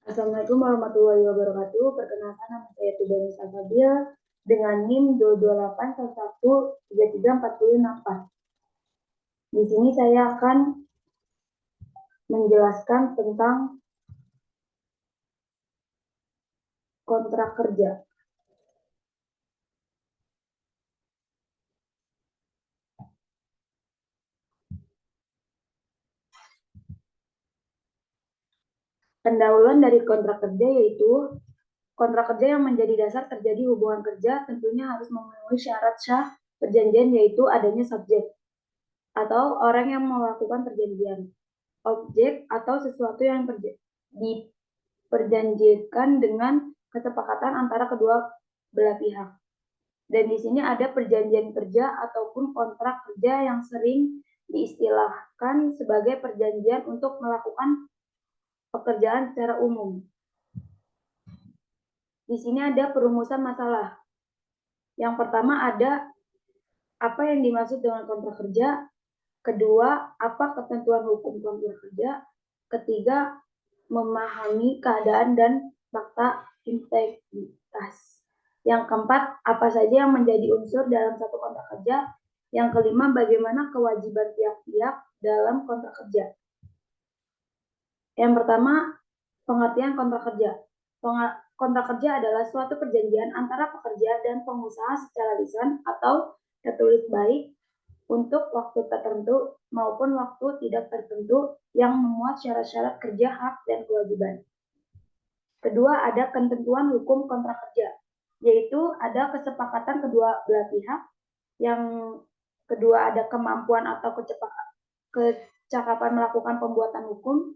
Assalamualaikum warahmatullahi wabarakatuh. Perkenalkan, nama saya Tudani Safadia dengan NIM 228113346. Di sini saya akan menjelaskan tentang kontrak kerja. Pendahuluan dari kontrak kerja yaitu kontrak kerja yang menjadi dasar terjadi hubungan kerja tentunya harus memenuhi syarat sah perjanjian, yaitu adanya subjek atau orang yang melakukan perjanjian, objek atau sesuatu yang diperjanjikan dengan kesepakatan antara kedua belah pihak. Dan di sini ada perjanjian kerja ataupun kontrak kerja yang sering diistilahkan sebagai perjanjian untuk melakukan pekerjaan secara umum. Di sini ada perumusan masalah. Yang pertama ada apa yang dimaksud dengan kontrak kerja. Kedua, apa ketentuan hukum kontrak kerja. Ketiga, memahami keadaan dan fakta integritas. Yang keempat, apa saja yang menjadi unsur dalam satu kontrak kerja. Yang kelima, bagaimana kewajiban tiap-tiap dalam kontrak kerja. Yang pertama, pengertian kontrak kerja. Kontrak kerja adalah suatu perjanjian antara pekerja dan pengusaha secara lisan atau tertulis baik untuk waktu tertentu maupun waktu tidak tertentu yang memuat syarat-syarat kerja, hak, dan kewajiban. Kedua, ada ketentuan hukum kontrak kerja, yaitu ada kesepakatan kedua belah pihak. Yang kedua, ada kemampuan atau kecakapan melakukan pembuatan hukum.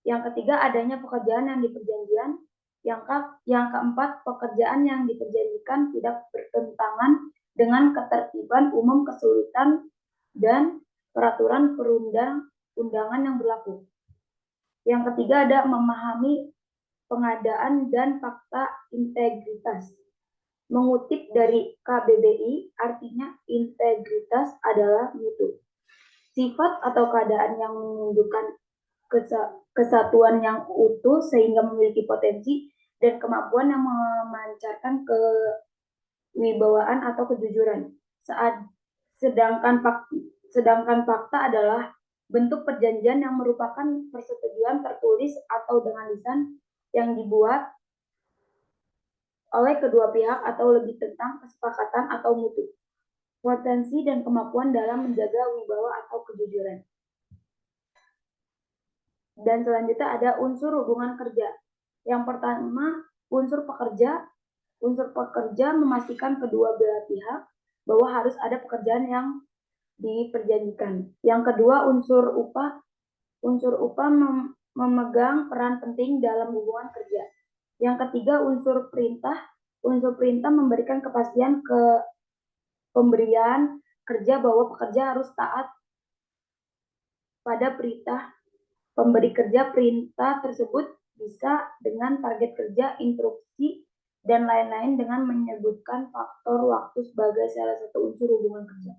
Yang ketiga, adanya pekerjaan yang diperjanjian. Yang keempat, pekerjaan yang diperjanjikan tidak bertentangan dengan ketertiban umum, kesulitan, dan peraturan perundang-undangan yang berlaku. Yang ketiga, ada memahami pengadaan dan fakta integritas. Mengutip dari KBBI, artinya integritas adalah mutu, sifat atau keadaan yang menunjukkan kesatuan yang utuh sehingga memiliki potensi dan kemampuan yang memancarkan kewibawaan atau kejujuran. Sedangkan fakta adalah bentuk perjanjian yang merupakan persetujuan tertulis atau dengan lisan yang dibuat oleh kedua pihak atau lebih tentang kesepakatan atau mutu, potensi dan kemampuan dalam menjaga wibawa atau kejujuran. Dan selanjutnya ada unsur hubungan kerja. Yang pertama, unsur pekerja. Unsur pekerja memastikan kedua belah pihak bahwa harus ada pekerjaan yang diperjanjikan. Yang kedua, unsur upah. Unsur upah memegang peran penting dalam hubungan kerja. Yang ketiga, unsur perintah. Unsur perintah memberikan kepastian ke pemberian kerja bahwa pekerja harus taat pada perintah pemberi kerja. Perintah tersebut bisa dengan target kerja, instruksi, dan lain-lain dengan menyebutkan faktor waktu sebagai salah satu unsur hubungan kerja.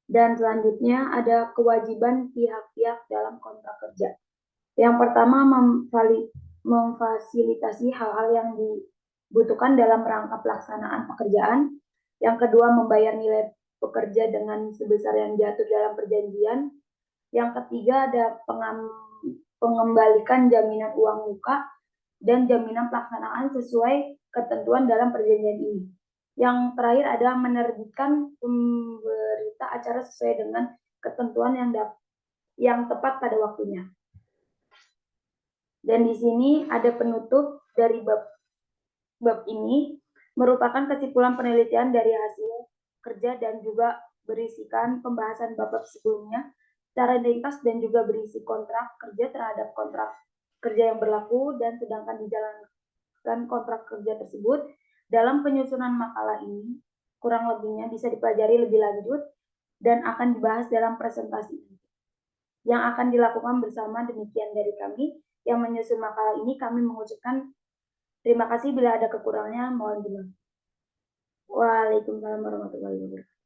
Dan selanjutnya ada kewajiban pihak-pihak dalam kontrak kerja. Yang pertama, memfasilitasi hal-hal yang dibutuhkan dalam rangka pelaksanaan pekerjaan. Yang kedua, membayar nilai pekerja dengan sebesar yang diatur dalam perjanjian. Yang ketiga, ada pengembalikan jaminan uang muka dan jaminan pelaksanaan sesuai ketentuan dalam perjanjian ini. Yang terakhir ada menerbitkan pemberita acara sesuai dengan ketentuan yang tepat pada waktunya. Dan di sini ada penutup dari bab ini, merupakan kesimpulan penelitian dari hasil kerja dan juga berisikan pembahasan bab sebelumnya secara ringkas dan juga berisi kontrak kerja terhadap kontrak kerja yang berlaku dan sedangkan dijalankan kontrak kerja tersebut. Dalam penyusunan makalah ini kurang lebihnya bisa dipelajari lebih lanjut dan akan dibahas dalam presentasi yang akan dilakukan bersama. Demikian dari kami yang menyusun makalah ini. Kami mengucapkan terima kasih, bila ada kekurangannya mohon dimaklumi. Waalaikumsalam warahmatullahi wabarakatuh.